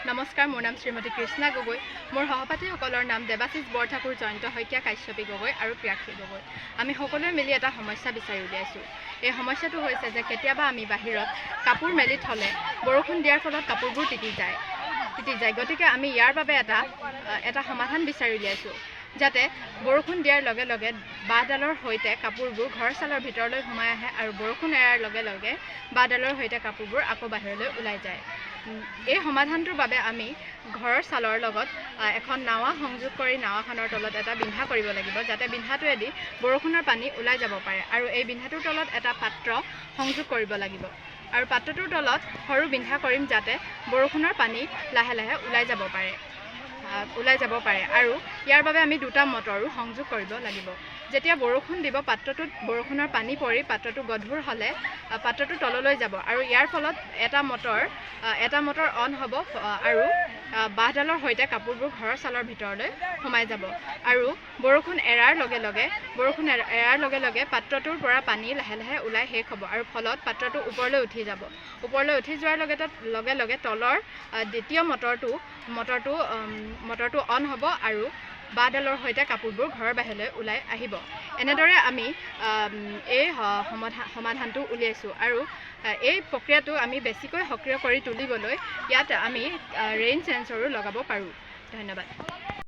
নমস্কাৰ, মোৰ নাম শ্ৰীমতী কৃষ্ণা গগৈ। মোৰ সহপাঠীসকলৰ নাম দেৱাশিষ বৰঠাকুৰ, জয়ন্ত শইকীয়া, কাশ্যপী গগৈ আৰু প্ৰিয়াক্ষী গগৈ। আমি সকলোৱে মিলি এটা সমস্যা বিচাৰি উলিয়াইছোঁ। এই সমস্যাটো হৈছে যে কেতিয়াবা আমি বাহিৰত কাপোৰ মেলি থ'লে বৰষুণ দিয়াৰ ফলত কাপোৰবোৰ তিতি যায়। গতিকে আমি ইয়াৰ বাবে এটা সমাধান বিচাৰি উলিয়াইছোঁ, যাতে বৰষুণ দিয়াৰ লগে লগে বাঁহডালৰ সৈতে কাপোৰবোৰ ঘৰ চালৰ ভিতৰলৈ সোমাই আহে আৰু বৰষুণ এৰাৰ লগে লগে বাঁহডালৰ সৈতে কাপোৰবোৰ আকৌ বাহিৰলৈ ওলাই যায়। এই সমাধানটোৰ বাবে আমি ঘৰৰ চালৰ লগত এখন নাৱা সংযোগ কৰি নাৱাখনৰ তলত এটা বিন্ধা কৰিব লাগিব, যাতে বিন্ধাটোৱেদি বৰষুণৰ পানী ওলাই যাব পাৰে। আৰু এই বিন্ধাটোৰ তলত এটা পাত্ৰ সংযোগ কৰিব লাগিব আৰু পাত্ৰটোৰ তলত সৰু বিন্ধা কৰিম, যাতে বৰষুণৰ পানী লাহে লাহে ওলাই যাব পাৰে। আৰু ইয়াৰ বাবে আমি দুটা মটৰো সংযোগ কৰিব লাগিব। যেতিয়া বৰষুণ দিব, পাত্ৰটোত বৰষুণৰ পানী পৰি পাত্ৰটো গধুৰ হ'লে পাত্ৰটো তললৈ যাব আৰু ইয়াৰ ফলত এটা মটৰ অন হ'ব আৰু বাঁহডালৰ সৈতে কাপোৰবোৰ ঘৰৰ চালৰ ভিতৰলৈ সোমাই যাব। আৰু বৰষুণ এৰাৰ লগে লগে পাত্ৰটোৰ পৰা পানী লাহে লাহে ওলাই শেষ হ'ব আৰু ফলত পাত্ৰটো ওপৰলৈ উঠি যাব। ওপৰলৈ উঠি যোৱাৰ লগে লগে তলৰ দ্বিতীয় মটৰটো অন হ'ব আৰু বাঁহডালৰ সৈতে কাপোৰবোৰ ঘৰৰ বাহিৰলৈ ওলাই আহিব। এনেদৰে আমি এই সমাধানটো উলিয়াইছোঁ। আৰু এই প্ৰক্ৰিয়াটো আমি বেছিকৈ সক্ৰিয় কৰি তুলিবলৈ ইয়াত আমি ৰেইন চেঞ্চৰো লগাব পাৰোঁ। ধন্যবাদ।